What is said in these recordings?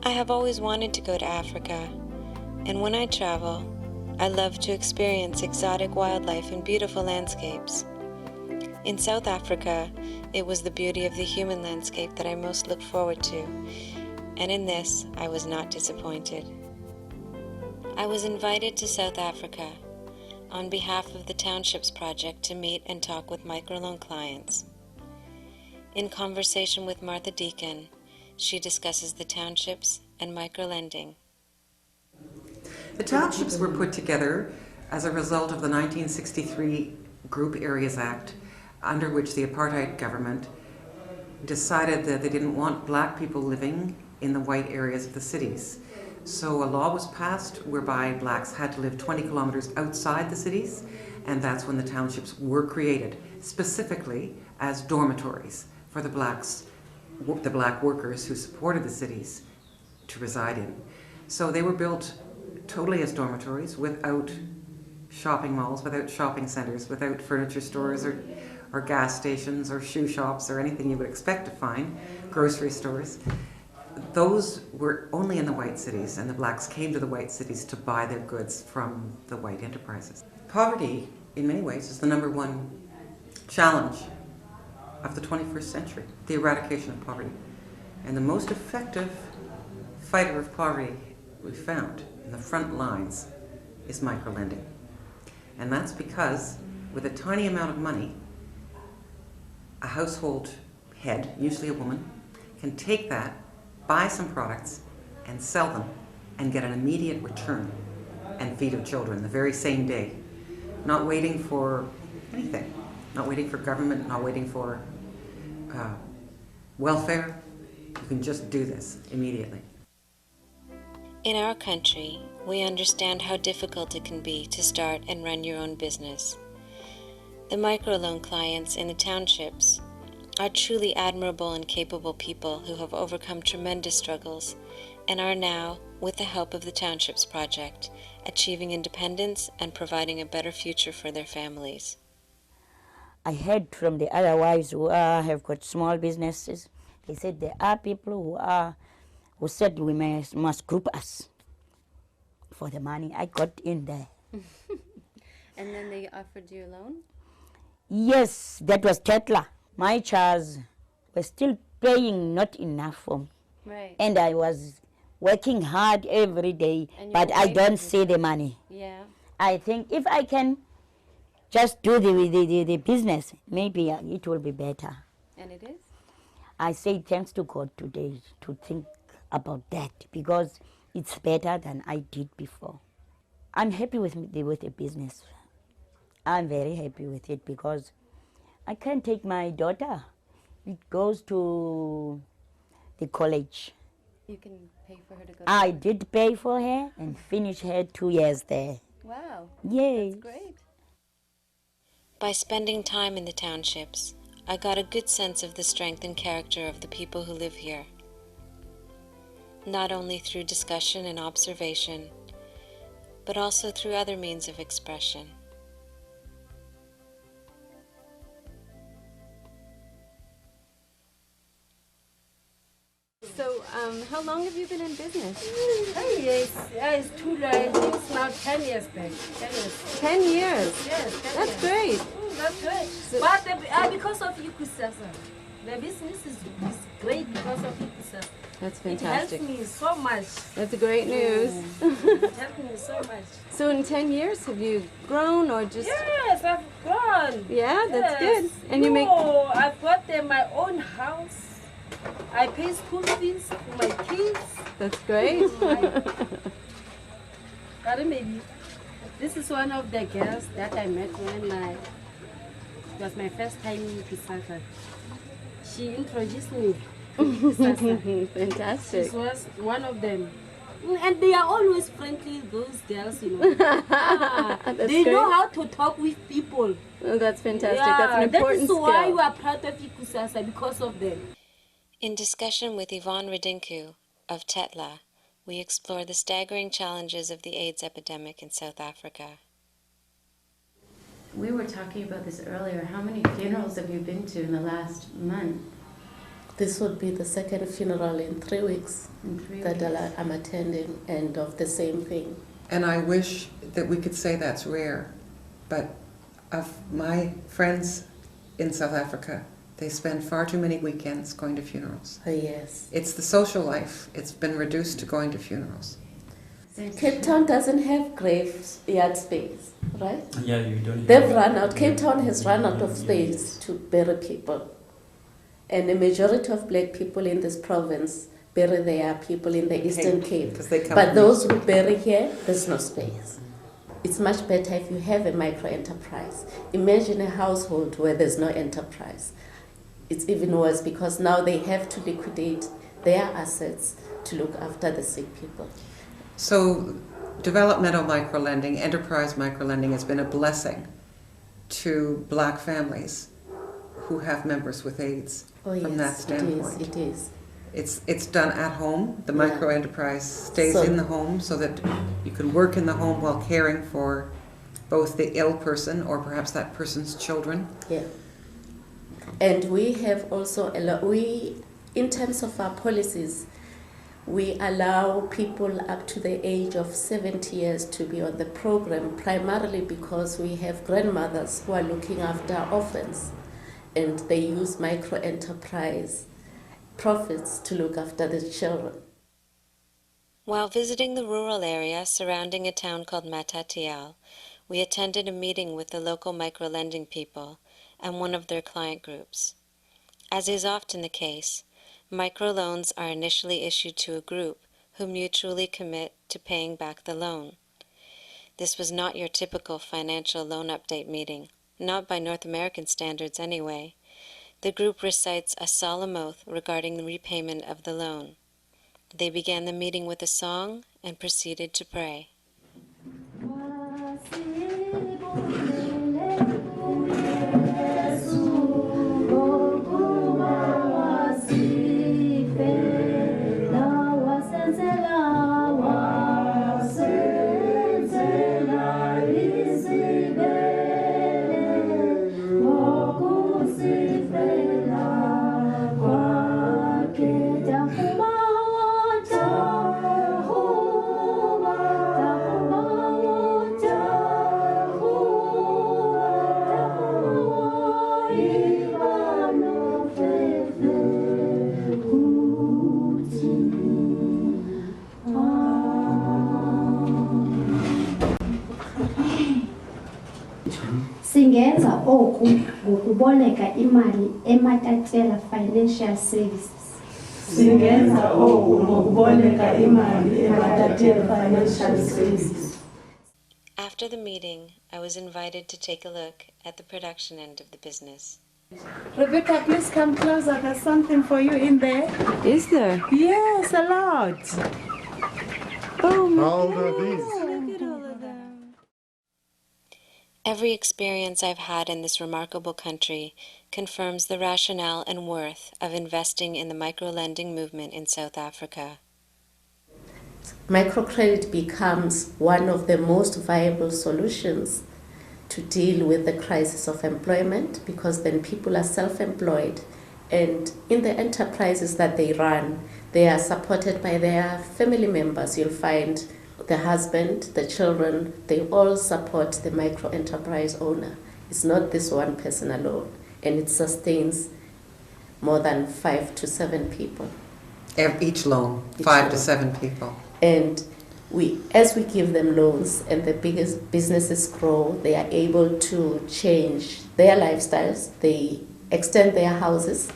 I have always wanted to go to Africa, and when I travel, I love to experience exotic wildlife and beautiful landscapes. In South Africa, it was the beauty of the human landscape that I most looked forward to, and in this, I was not disappointed. I was invited to South Africa on behalf of the Townships Project to meet and talk with microloan clients. In conversation with Martha Deacon, she discusses the townships and microlending. The townships were put together as a result of the 1963 Group Areas Act, under which the apartheid government decided that they didn't want black people living in the white areas of the cities. So a law was passed whereby blacks had to live 20 kilometers outside the cities, and that's when the townships were created, specifically as dormitories for the black workers who supported the cities to reside in. So they were built totally as dormitories, without shopping malls, without shopping centers, without furniture stores or gas stations or shoe shops or anything you would expect to find, grocery stores. Those were only in the white cities, and the blacks came to the white cities to buy their goods from the white enterprises. Poverty, in many ways, is the number one challenge of the 21st century, the eradication of poverty. And the most effective fighter of poverty we found in the front lines is microlending. And that's because with a tiny amount of money, a household head, usually a woman, can take that, buy some products, and sell them, and get an immediate return and feed her children the very same day. Not waiting for anything, not waiting for government, not waiting for welfare. You can just do this immediately. In our country, we understand how difficult it can be to start and run your own business. The microloan clients in the townships are truly admirable and capable people who have overcome tremendous struggles and are now, with the help of the Townships Project, achieving independence and providing a better future for their families. I heard from the other wives who have got small businesses, they said there are people who said we must group us for the money. I got in there. And then they offered you a loan? Yes, that was Tetla. My charges were still paying not enough for me. Right. And I was working hard every day, but I don't see the money. Yeah. I think if I can just do the business, maybe it will be better. And it is? I say thanks to God today to think about that, because it's better than I did before. I'm happy with the business. I'm very happy with it because I can take my daughter. It goes to the college. You can pay for her to go to I college? did pay for her and finish her 2 years there. Wow. Yes. That's great. By spending time in the townships, I got a good sense of the strength and character of the people who live here. Not only through discussion and observation, but also through other means of expression. So, how long have you been in business? It's too late. It's now 10 years back. 10 years. 10 years. Yes, 10 That's years. great. That's great. But because of Ikusasa, the business is great because of Ikusasa. That's It helps fantastic. me so much. That's great news. It helps me so much. So in 10 years, have you grown or just... Yes, I've grown. Yeah, that's Yes. good. And you make... I've got my own house. I pay school fees for my kids. That's great. Maybe this is one of the girls that I met when it was my first time in Kisaka. She introduced me to Kisaka. Fantastic. This was one of them. And they are always friendly, those girls, you know. That's They know great. how to talk with people. Oh, that's fantastic. That's an important that is why skill. you are proud of Ikusasa, because of them. In discussion with Yvonne Radinku of Tetla, we explore the staggering challenges of the AIDS epidemic in South Africa. We were talking about this earlier. How many funerals have you been to in the last month? This would be the second funeral in 3 weeks that I'm attending, and of the same thing. And I wish that we could say that's rare, but of my friends in South Africa, they spend far too many weekends going to funerals. Yes. It's the social life. It's been reduced to going to funerals. Cape Town doesn't have graveyard space, right? Yeah, you don't. They've run out. Cape Town has run out of space to bury people. And the majority of black people in this province bury their people in the Eastern Cape. But those who bury here, there's no space. It's much better if you have a micro-enterprise. Imagine a household where there's no enterprise. It's even worse because now they have to liquidate their assets to look after the sick people. So developmental microlending, enterprise microlending has been a blessing to black families who have members with AIDS from that standpoint. It is. It's done at home. The micro enterprise stays in the home so that you can work in the home while caring for both the ill person or perhaps that person's children. Yeah. And we have also in terms of our policies, we allow people up to the age of 70 years to be on the program, primarily because we have grandmothers who are looking after orphans, and they use micro-enterprise profits to look after the children. While visiting the rural area surrounding a town called Martha Deacon, we attended a meeting with the local microlending people and one of their client groups. As is often the case, microloans are initially issued to a group who mutually commit to paying back the loan. This was not your typical financial loan update meeting, not by North American standards anyway. The group recites a solemn oath regarding the repayment of the loan. They began the meeting with a song and proceeded to pray. Singenza oku ngokuboleka imali eMatatela Financial Services. Singenza oku ngokuboleka imali eMatatela Financial Services. After the meeting, I was invited to take a look at the production end of the business. Rebecca, please come closer. There's something for you in there. Is there? Yes, a lot. Oh my How old are these? Look at all of them. Every experience I've had in this remarkable country confirms the rationale and worth of investing in the microlending movement in South Africa. Microcredit becomes one of the most viable solutions to deal with the crisis of employment, because then people are self-employed, and in the enterprises that they run, they are supported by their family members. You'll find the husband, the children, they all support the micro-enterprise owner. It's not this one person alone, and it sustains more than 5 to 7 people. Each loan, 5 to 7 people. And as we give them loans and the biggest businesses grow, they are able to change their lifestyles. They extend their houses.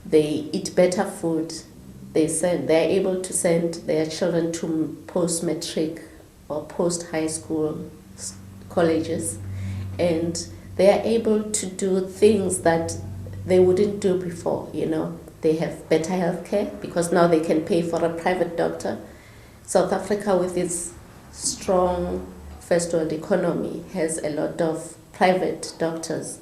They eat better food. They are able to send their children to post-matric or post-high school colleges. And they are able to do things that they wouldn't do before, They have better health care because now they can pay for a private doctor. South Africa, with its strong first world economy, has a lot of private doctors,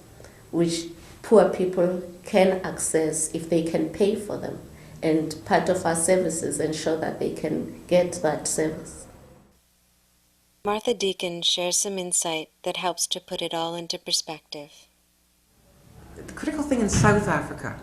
which poor people can access if they can pay for them. And part of our services ensure that they can get that service. Martha Deacon shares some insight that helps to put it all into perspective. The critical thing in South Africa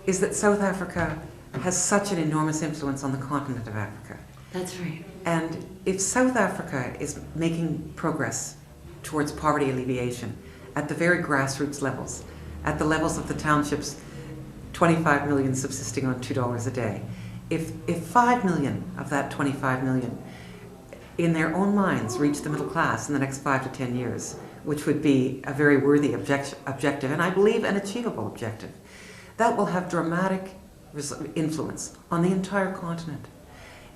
is that South Africa has such an enormous influence on the continent of Africa. That's right. And if South Africa is making progress towards poverty alleviation at the very grassroots levels, at the levels of the townships, 25 million subsisting on $2 a day, if 5 million of that 25 million in their own minds reach the middle class in the next 5 to 10 years, which would be a very worthy objective, and I believe an achievable objective, that will have dramatic influence on the entire continent.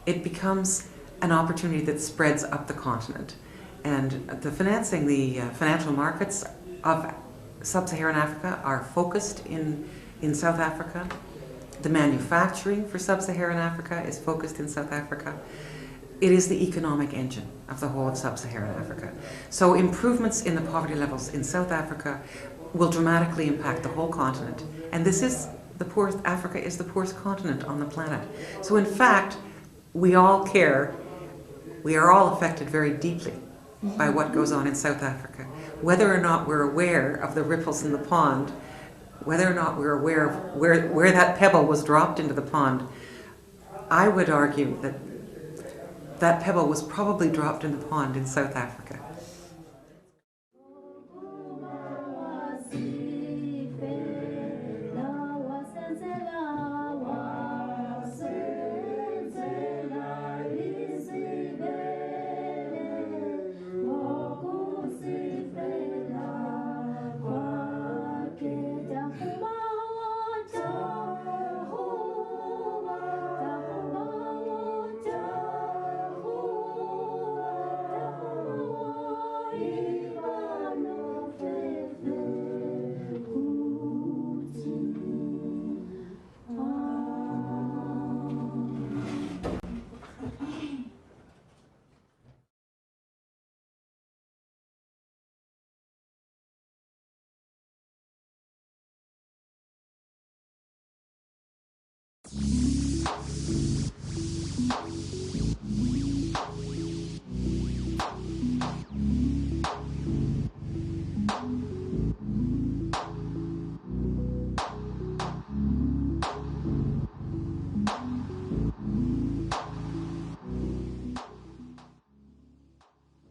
It becomes an opportunity that spreads up the continent. And the financial markets of sub-Saharan Africa are focused in South Africa. The manufacturing for sub-Saharan Africa is focused in South Africa. It is the economic engine of the whole of sub-Saharan Africa. So improvements in the poverty levels in South Africa will dramatically impact the whole continent. And Africa is the poorest continent on the planet. So in fact, we all care, we are all affected very deeply by what goes on in South Africa. Whether or not we're aware of the ripples in the pond, whether or not we're aware of where that pebble was dropped into the pond, I would argue that that pebble was probably dropped in the pond in South Africa.